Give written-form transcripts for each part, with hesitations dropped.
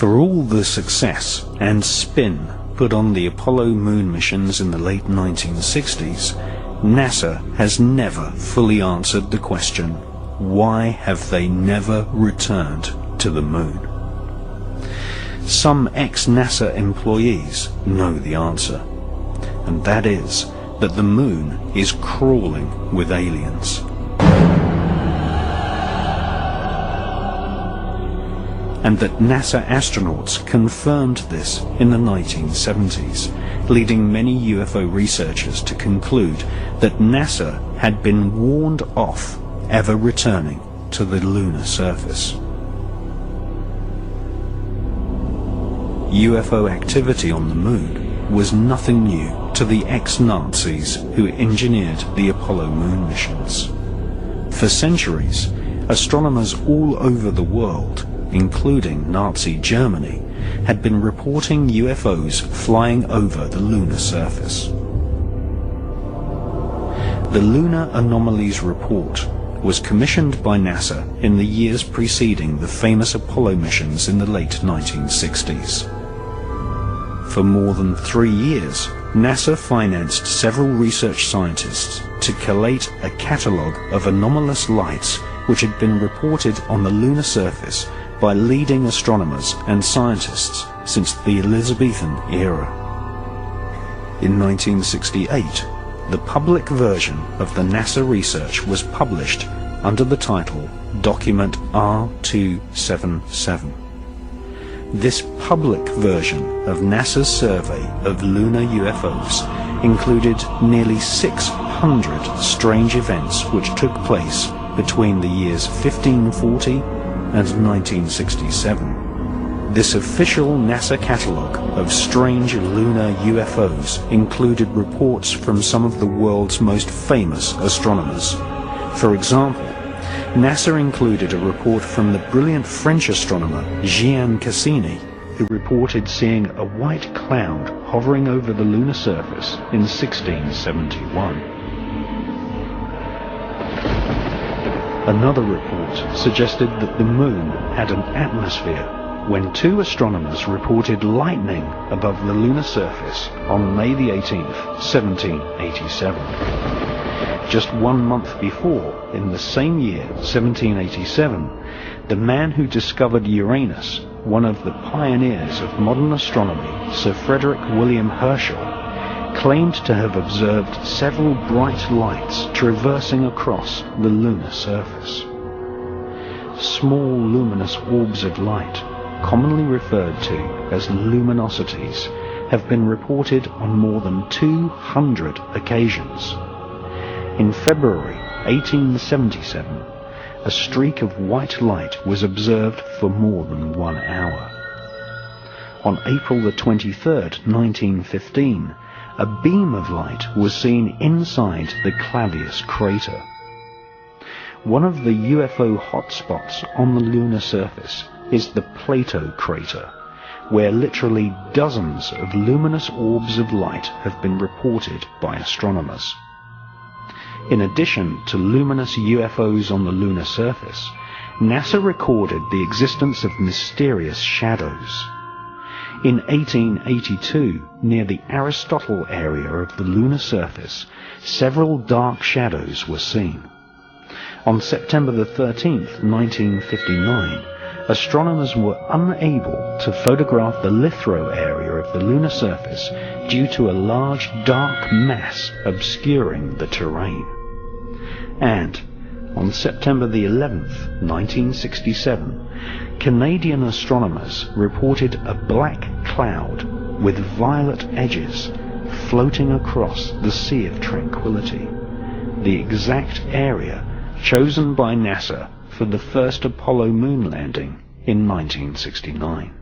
For all the success and spin put on the Apollo moon missions in the late 1960s, NASA has never fully answered the question, why have they never returned to the moon? Some ex-NASA employees know the answer, and that is that the moon is crawling with aliens. And that NASA astronauts confirmed this in the 1970s, leading many UFO researchers to conclude that NASA had been warned off ever returning to the lunar surface. UFO activity on the moon was nothing new to the ex-Nazis who engineered the Apollo moon missions. For centuries, astronomers all over the world, including Nazi Germany, had been reporting UFOs flying over the lunar surface. The Lunar Anomalies Report was commissioned by NASA in the years preceding the famous Apollo missions in the late 1960s. For more than 3 years, NASA financed several research scientists to collate a catalogue of anomalous lights which had been reported on the lunar surface by leading astronomers and scientists since the Elizabethan era. In 1968, the public version of the NASA research was published under the title Document R277. This public version of NASA's survey of lunar UFOs included nearly 600 strange events which took place between the years 1540 and 1967. This official NASA catalogue of strange lunar UFOs included reports from some of the world's most famous astronomers. For example, NASA included a report from the brilliant French astronomer Jinn Cassini, who reported seeing a white cloud hovering over the lunar surface in 1671. Another report suggested that the moon had an atmosphere when 2 astronomers reported lightning above the lunar surface on May the 18th, 1787. Just 1 month before, in the same year, 1787, the man who discovered Uranus, one of the pioneers of modern astronomy, Sir Frederick William Herschel, claimed to have observed several bright lights traversing across the lunar surface. Small luminous orbs of light, commonly referred to as luminosities, have been reported on more than 200 occasions. In February 1877, a streak of white light was observed for more than 1 hour. On April the 23rd, 1915, a beam of light was seen inside the Clavius crater. One of the UFO hotspots on the lunar surface is the Plato crater, where literally dozens of luminous orbs of light have been reported by astronomers. In addition to luminous UFOs on the lunar surface, NASA recorded the existence of mysterious shadows. In 1882, near the Aristotle area of the lunar surface, several dark shadows were seen. On September the 13th, 1959, astronomers were unable to photograph the lithosphere area of the lunar surface due to a large dark mass obscuring the terrain. And on September the 11th, 1967, Canadian astronomers reported a black cloud with violet edges floating across the Sea of Tranquility, the exact area chosen by NASA for the first Apollo moon landing in 1969.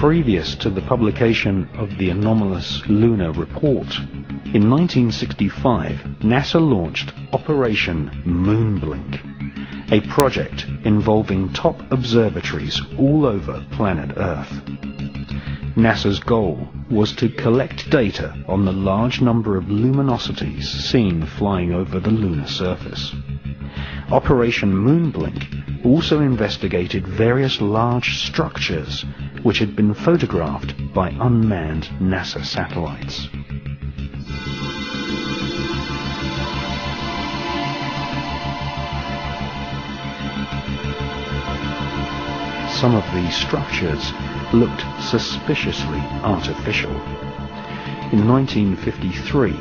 Previous to the publication of the anomalous lunar report, in 1965, NASA launched Operation Moonblink, a project involving top observatories all over planet Earth. NASA's goal was to collect data on the large number of luminosities seen flying over the lunar surface. Operation Moonblink also investigated various large structures which had been photographed by unmanned NASA satellites. Some of these structures looked suspiciously artificial. In 1953,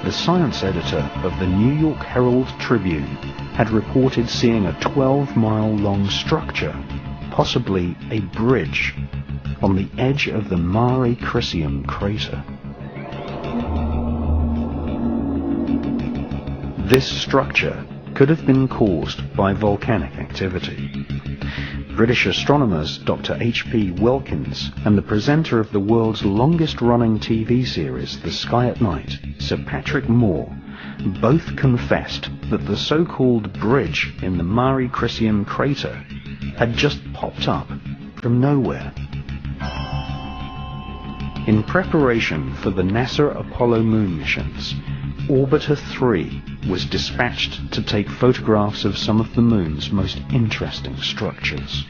the science editor of the New York Herald Tribune had reported seeing a 12-mile-long structure, possibly a bridge, on the edge of the Mare Crisium crater. This structure could have been caused by volcanic activity. British astronomers Dr. H.P. Wilkins and the presenter of the world's longest-running TV series, The Sky at Night, Sir Patrick Moore, both confessed that the so-called bridge in the Mare Crisium crater had just popped up from nowhere. In preparation for the NASA Apollo moon missions, Orbiter 3 was dispatched to take photographs of some of the moon's most interesting structures.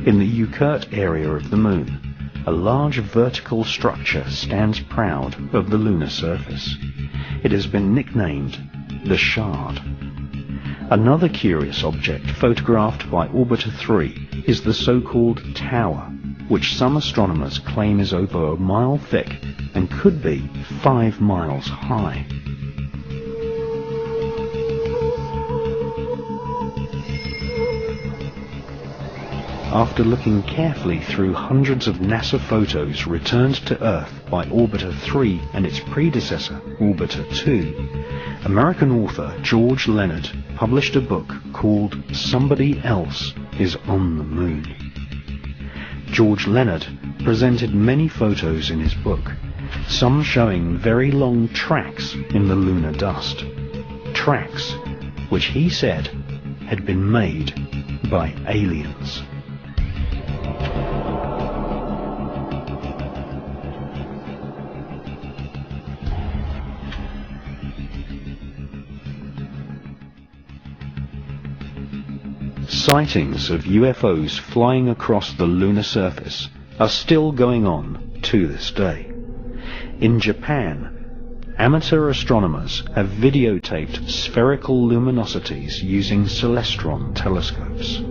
In the Ucurt area of the moon, a large vertical structure stands proud of the lunar surface. It has been nicknamed the Shard. Another curious object photographed by Orbiter 3 is the so-called tower, which some astronomers claim is over a mile thick and could be 5 miles high. After looking carefully through hundreds of NASA photos returned to Earth by Orbiter 3 and its predecessor, Orbiter 2, American author George Leonard published a book called Somebody Else is on the Moon. George Leonard presented many photos in his book, some showing very long tracks in the lunar dust. Tracks which he said had been made by aliens. Sightings of UFOs flying across the lunar surface are still going on to this day. In Japan, amateur astronomers have videotaped spherical luminosities using celestron telescopes.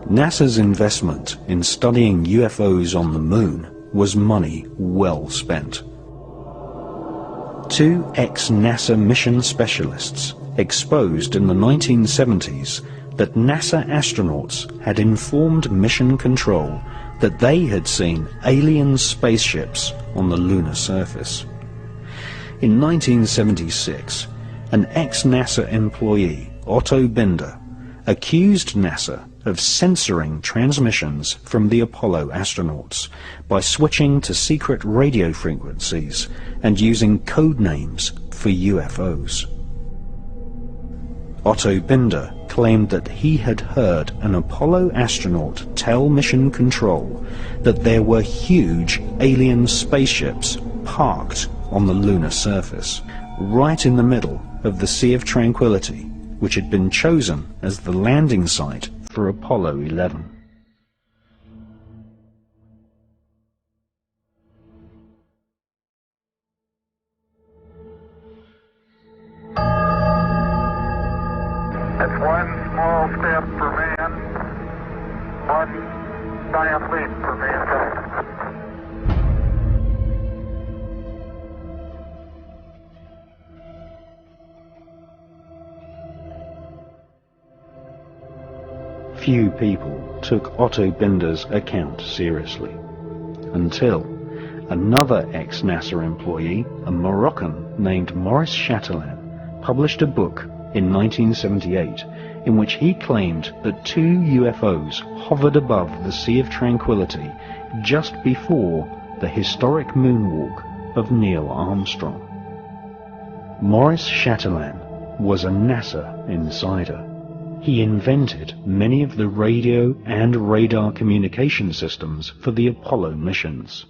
NASA's investment in studying UFOs on the moon was money well spent. Two ex-NASA mission specialists exposed in the 1970s that NASA astronauts had informed mission control that they had seen alien spaceships on the lunar surface. In 1976, an ex-NASA employee, Otto Binder, accused NASA of censoring transmissions from the Apollo astronauts by switching to secret radio frequencies and using code names for UFOs. Otto Binder claimed that he had heard an Apollo astronaut tell Mission Control that there were huge alien spaceships parked on the lunar surface, right in the middle of the Sea of Tranquility, which had been chosen as the landing site for Apollo 11. It's one small step for man, one giant leap for mankind. Few people took Otto Binder's account seriously, until another ex-NASA employee, a Moroccan named Maurice Chatelain, published a book in 1978 in which he claimed that two UFOs hovered above the Sea of Tranquility just before the historic moonwalk of Neil Armstrong. Maurice Chatelain was a NASA insider. He invented many of the radio and radar communication systems for the Apollo missions.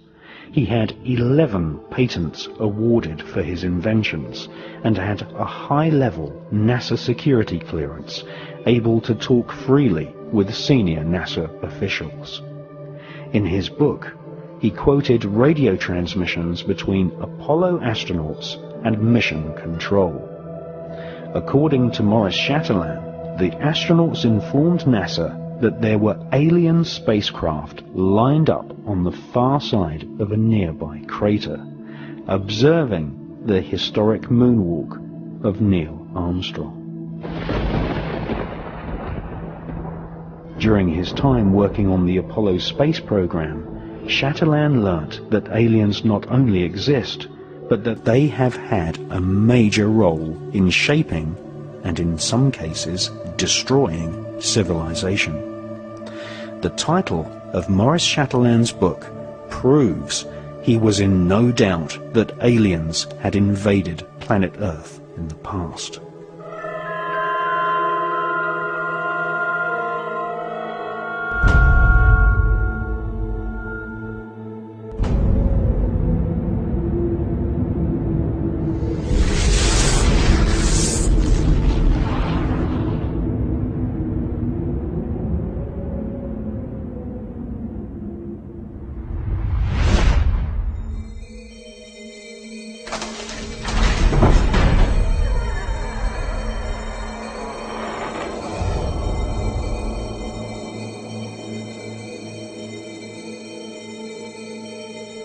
He had 11 patents awarded for his inventions and had a high-level NASA security clearance, able to talk freely with senior NASA officials. In his book, he quoted radio transmissions between Apollo astronauts and Mission Control. According to Maurice Chatelain, the astronauts informed NASA that there were alien spacecraft lined up on the far side of a nearby crater, observing the historic moonwalk of Neil Armstrong. During his time working on the Apollo space program, Chatelain learnt that aliens not only exist, but that they have had a major role in shaping, and in some cases destroying, civilization. The title of Maurice Chatelain's book proves he was in no doubt that aliens had invaded planet Earth in the past.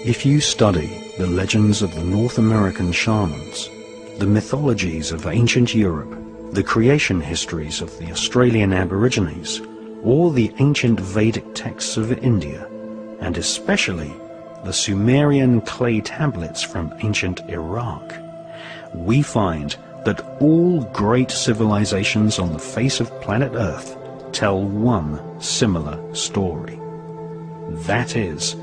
If you study the legends of the North American shamans, the mythologies of ancient Europe, the creation histories of the Australian Aborigines, or the ancient Vedic texts of India, and especially the Sumerian clay tablets from ancient Iraq, we find that all great civilizations on the face of planet Earth tell one similar story. That is,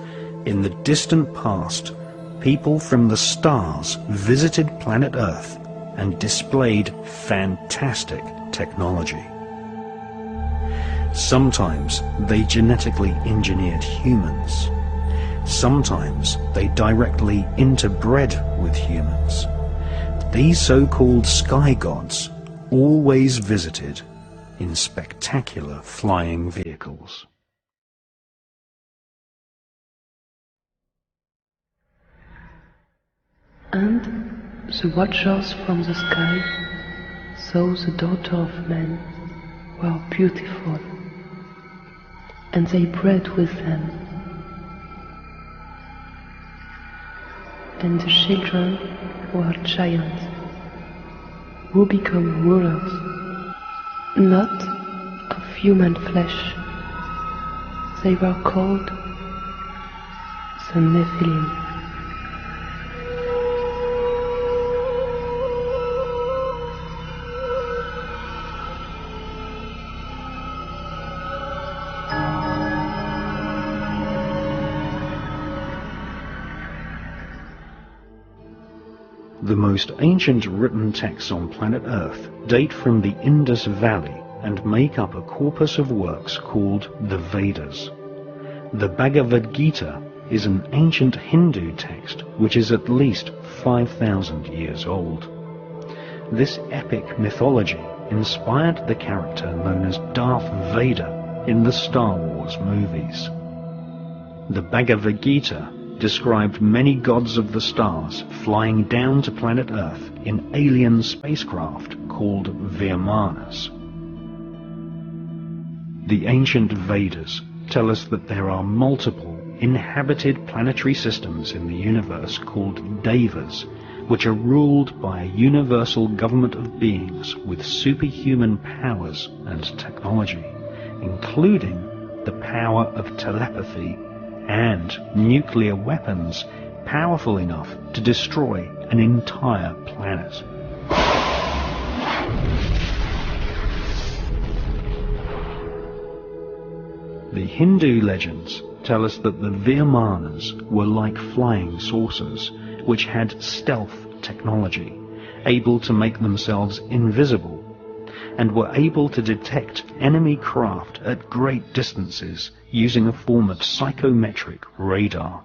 in the distant past, people from the stars visited planet Earth and displayed fantastic technology. Sometimes they genetically engineered humans. Sometimes they directly interbred with humans. These so-called sky gods always visited in spectacular flying vehicles. And the watchers from the sky saw the daughter of man were beautiful. and they bred with them. Then the children were giants, who become rulers, not of human flesh. They were called the Nephilim. The most ancient written texts on planet Earth date from the Indus Valley and make up a corpus of works called the Vedas. The Bhagavad Gita is an ancient Hindu text which is at least 5,000 years old. This epic mythology inspired the character known as Darth Vader in the Star Wars movies. The Bhagavad Gita described many gods of the stars flying down to planet Earth in alien spacecraft called Vimanas. The ancient Vedas tell us that there are multiple inhabited planetary systems in the universe called Devas, which are ruled by a universal government of beings with superhuman powers and technology, including the power of telepathy and nuclear weapons powerful enough to destroy an entire planet. The Hindu legends tell us that the Vimanas were like flying saucers, which had stealth technology, able to make themselves invisible, and were able to detect enemy craft at great distances using a form of psychometric radar.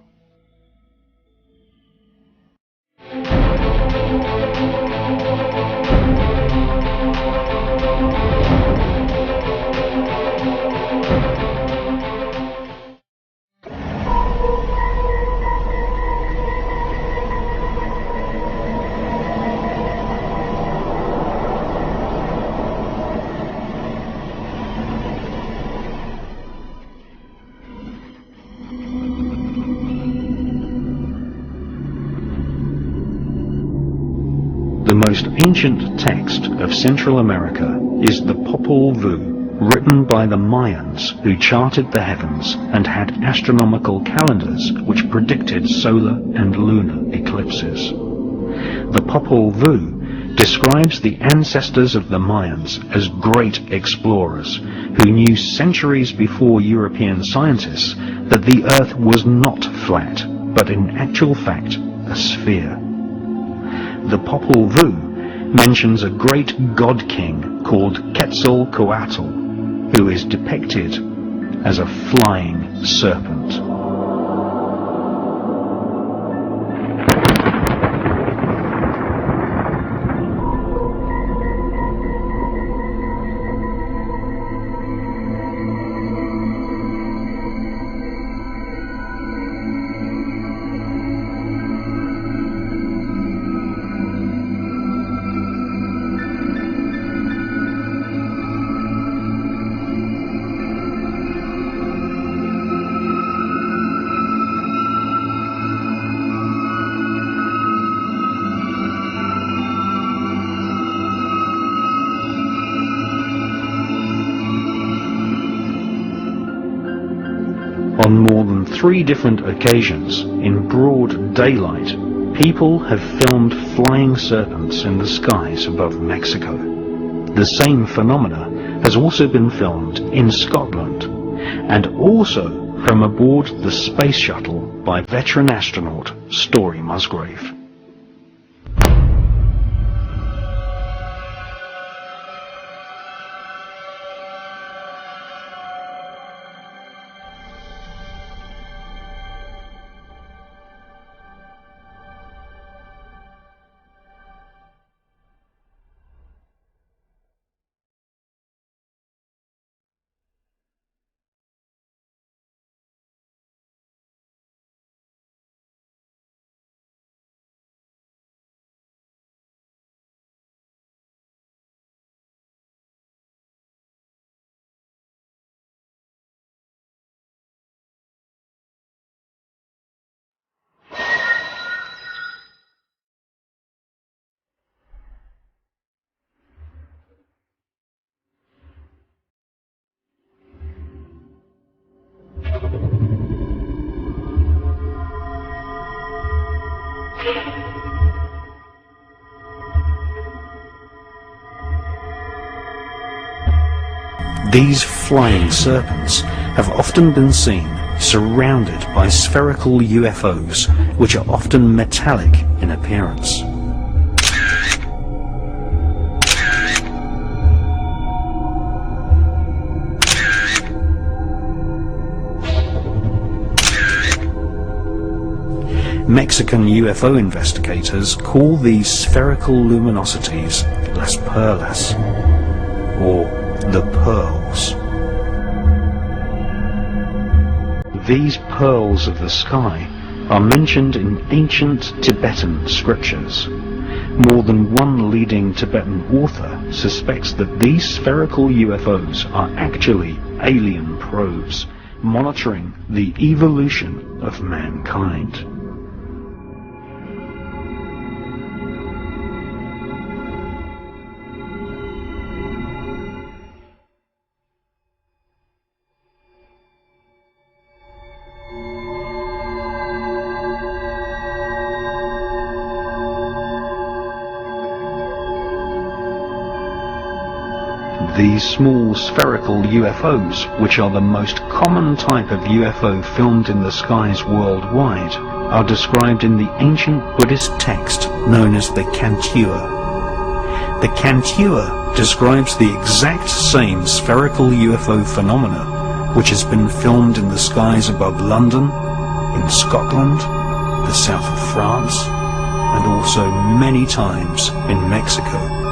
The most ancient text of Central America is the Popol Vuh, written by the Mayans who charted the heavens and had astronomical calendars which predicted solar and lunar eclipses. The Popol Vuh describes the ancestors of the Mayans as great explorers who knew centuries before European scientists that the Earth was not flat, but in actual fact a sphere. The Popol Vuh mentions a great god king called Quetzalcoatl, who is depicted as a flying serpent. On more than 3 different occasions, in broad daylight, people have filmed flying serpents in the skies above Mexico. The same phenomena has also been filmed in Scotland, and also from aboard the space shuttle by veteran astronaut Story Musgrave. These flying serpents have often been seen surrounded by spherical UFOs, which are often metallic in appearance. Mexican UFO investigators call these spherical luminosities las perlas, or the pearls. These pearls of the sky are mentioned in ancient Tibetan scriptures. More than one leading Tibetan author suspects that these spherical UFOs are actually alien probes monitoring the evolution of mankind. These small spherical UFOs, which are the most common type of UFO filmed in the skies worldwide, are described in the ancient Buddhist text known as the Cantua. The Cantua describes the exact same spherical UFO phenomena which has been filmed in the skies above London, in Scotland, the south of France, and also many times in Mexico.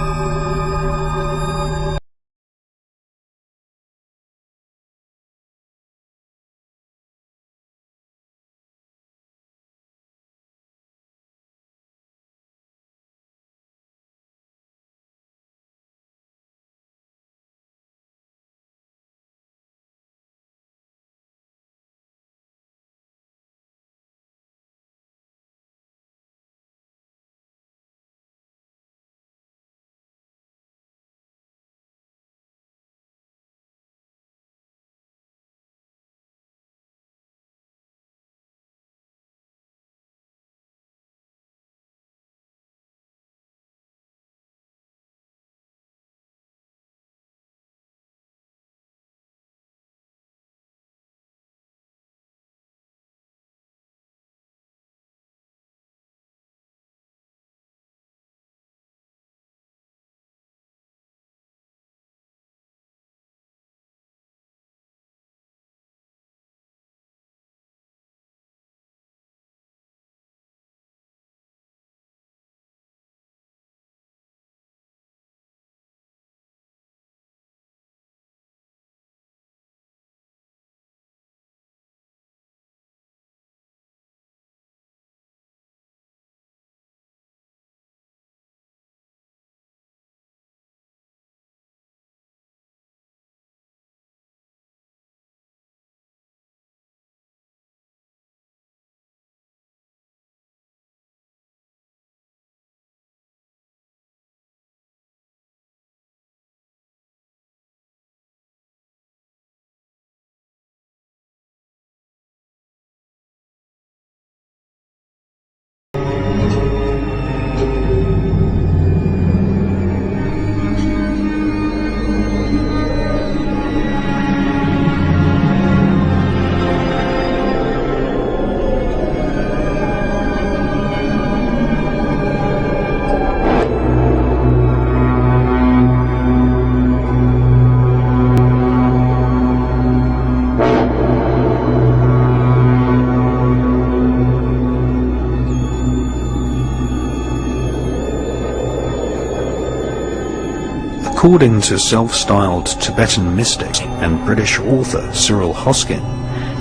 According to self-styled Tibetan mystic and British author Cyril Hoskin,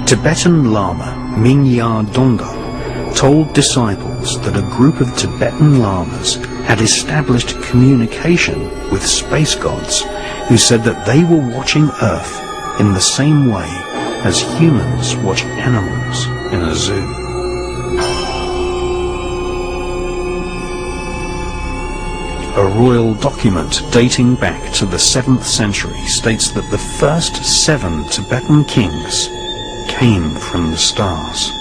Tibetan Lama Minya Donga told disciples that a group of Tibetan lamas had established communication with space gods who said that they were watching Earth in the same way as humans watch animals in a zoo. A royal document dating back to the 7th century states that the first 7 Tibetan kings came from the stars.